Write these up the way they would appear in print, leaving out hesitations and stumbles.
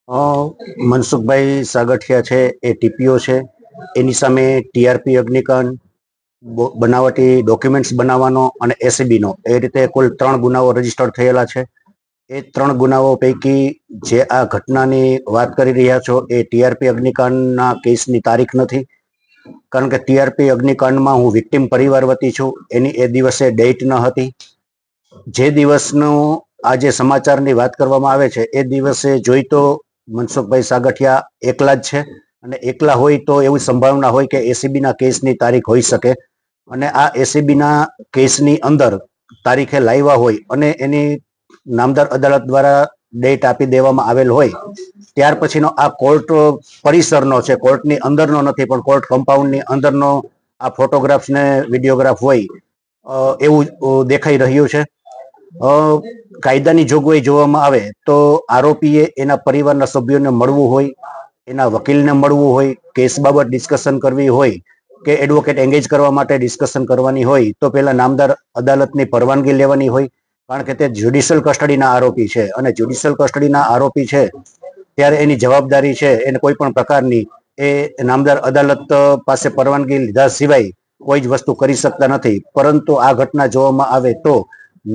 અ, મનસુખભાઈ સાગઠિયા છે એ ટીપીઓ છે. એની સામે ટીઆરપી અગ્નિકાંડ, બનાવટી ડોક્યુમેન્ટ્સ બનાવવાનો અને એસીબીનો એ રીતે કુલ 3 ગુનાઓ રજીસ્ટર થયેલા છે. એ 3 ગુનાઓ પૈકી જે આ ઘટનાની વાત કરી રહ્યા છો એ ટીઆરપી અગ્નિકાંડના કેસની તારીખ નથી. કારણ કે ટીઆરપી અગ્નિકાંડમાં હું વિક્ટિમ પરિવાર વતી છું. એની એ દિવસે ડેટ ન હતી. જે દિવસનો આજે સમાચારની વાત કરવામાં આવે છે એ દિવસે જોઈ તો મનસુખભાઈ સાગઠિયા એકલા જ છે, અને એકલા હોય તો એવી સંભાવના હોય કે એસીબીના કેસની તારીખ હોઈ શકે, અને આ એસીબીના કેસની અંદર તારીખે લાવ્યા હોય અને એની નામદાર અદાલત દ્વારા ડેટ આપી દેવામાં આવેલ હોય, ત્યાર પછીનો આ કોર્ટ પરિસરનો છે, કોર્ટની અંદરનો નથી પણ કોર્ટ કમ્પાઉન્ડની અંદરનો આ ફોટોગ્રાફ્સ ને વિડીયોગ્રાફ હોય એવું દેખાઈ રહ્યું છે. કાયદાની જોગવાઈ જોવામાં આવે તો આરોપીએ એના પરિવારના સભ્યોને મળવું હોય, એના વકીલને મળવું હોય, કેસ બાબત ડિસ્કશન કરવી હોય કે એડવોકેટ એંગેજ કરવા માટે ડિસ્કશન કરવાની હોય તો પહેલા નામદાર અદાલતની પરવાનગી લેવાની હોય. કારણ કે તે જ્યુડિશિયલ કસ્ટડીના આરોપી છે, અને જ્યુડિશિયલ કસ્ટડીના આરોપી છે ત્યારે એની જવાબદારી છે એને કોઈ પણ પ્રકારની એ નામદાર અદાલત પાસે પરવાનગી લીધા સિવાય કોઈ જ વસ્તુ કરી શકતા નથી. પરંતુ આ ઘટના જોવામાં આવે તો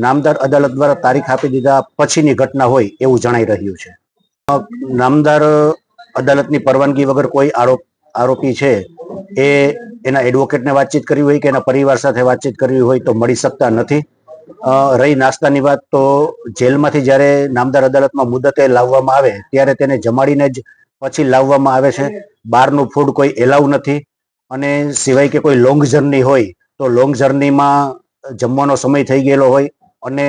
નામદાર અદાલત દ્વારા તારીખ આપી દીધા પછીની ઘટના હોય એવું જણાઈ રહ્યું છે. નામદાર અદાલતની પરવાનગી વગર કોઈ આરોપી છે એ એના એડવોકેટને વાતચીત કરવી હોય કે એના પરિવાર સાથે વાતચીત કરવી હોય તો મળી શકતા નથી. રહી નાસ્તાની વાત, તો જેલમાંથી જ્યારે નામદાર અદાલતમાં મુદતે લાવવામાં આવે ત્યારે તેને જમાડીને જ પછી લાવવામાં આવે છે. બહારનું ફૂડ કોઈ એલાઉ નથી, અને સિવાય કે કોઈ લોંગ જર્ની હોય તો લોંગ જર્નીમાં જમવાનો સમય થઈ ગયેલો હોય અને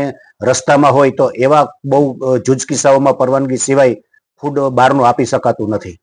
રસ્તામાં હોય તો એવા બહુ જૂજ કિસ્સાઓમાં પરવાનગી સિવાય ફૂડ બહારનું આપી શકાતું નથી.